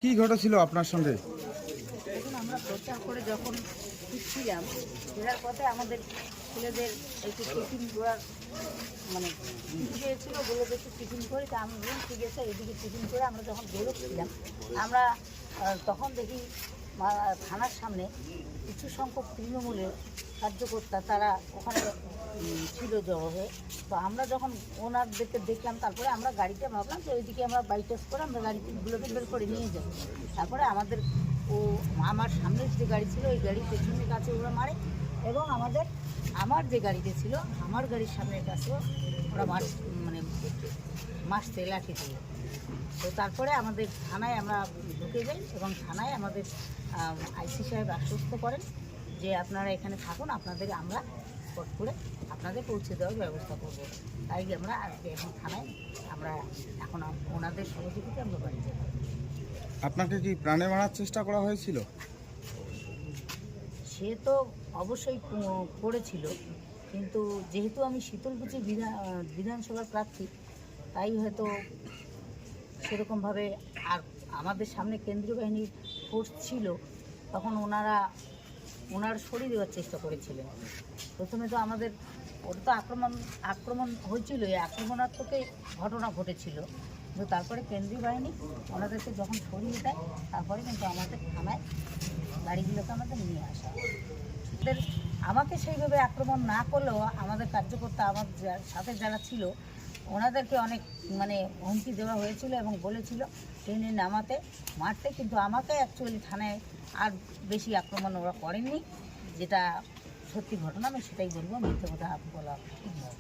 কি ঘটেছিল আপনার সঙ্গে? দেখুন, আমরা প্রচার করে যখন ফিরছিলাম, ফেরার পথে আমাদের ছেলেদের একটু টিফিন করার মানে গিয়েছিল, বলে যে একটু টিফিন করি, তা আমি বললাম ঠিক আছে, এদিকে টিফিন করে আমরা যখন বেরোচ্ছিলাম আমরা তখন দেখি থানার সামনে কিছু সংখ্যক তৃণমূলের কার্যকর্তা তারা ওখানে ছিল জড়ো হয়ে। তো আমরা যখন ওনাদেরকে দেখলাম, তারপরে আমরা গাড়িতে ভাবলাম যে ওইদিকে আমরা বাইপাস করে আমরা গাড়িগুলোকে বের করে নিয়ে যাব। তারপরে আমার সামনের যে গাড়ি ছিল ওই গাড়ির পেছনের কাছে ওরা মারে, এবং আমার যে গাড়িতে ছিল আমার গাড়ির সামনের কাছেও ওরা মারছে লাঠি দিয়ে। তো তারপরে আমাদের থানায় আমরা ঢুকে যাই এবং থানায় আমাদের আইসি সাহেব আশ্বস্ত করেন যে আপনারা এখানে থাকুন, আমরা স্পট করে আপনাদের পৌঁছে দেওয়ার ব্যবস্থা করবো। তাই আমরা আজকে এখন থানায় আমরা এখন ওনাদের সহযোগিতা আমরা বাড়ি যাই। আপনাকে কি প্রাণে মারার চেষ্টা করা হয়েছিল? সে তো অবশ্যই করেছিল, কিন্তু যেহেতু আমি শীতলকুচি বিধানসভার প্রার্থী, তাই হয়তো সেরকমভাবে, আর আমাদের সামনে কেন্দ্রীয় বাহিনীর ফোর্স ছিল, তখন ওনার সরিয়ে দেওয়ার চেষ্টা করেছিলেন। প্রথমে তো ওটা তো আক্রমণ হয়েছিল, এই আক্রমণাত্মক ঘটনা ঘটেছিল, কিন্তু তারপরে কেন্দ্রীয় বাহিনী ওনাদেরকে যখন সরিয়ে দেয়, তারপরে কিন্তু আমাদের থানায় গাড়িগুলোকে আমাদের নিয়ে আসা। আমাকে সেইভাবে আক্রমণ না করলেও আমাদের কার্যকর্তা আমার সাথে যারা ছিল ওনাদেরকে অনেক হুমকি দেওয়া হয়েছিল এবং বলেছিল ট্রেনে নামাতে, মারতে, কিন্তু আমাকে অ্যাকচুয়ালি থানায় আর বেশি আক্রমণ ওরা করেননি। যেটা সত্যি ঘটনা আমি সেটাই বলবো, মিথ্যে কথা বলা ঠিক নয়।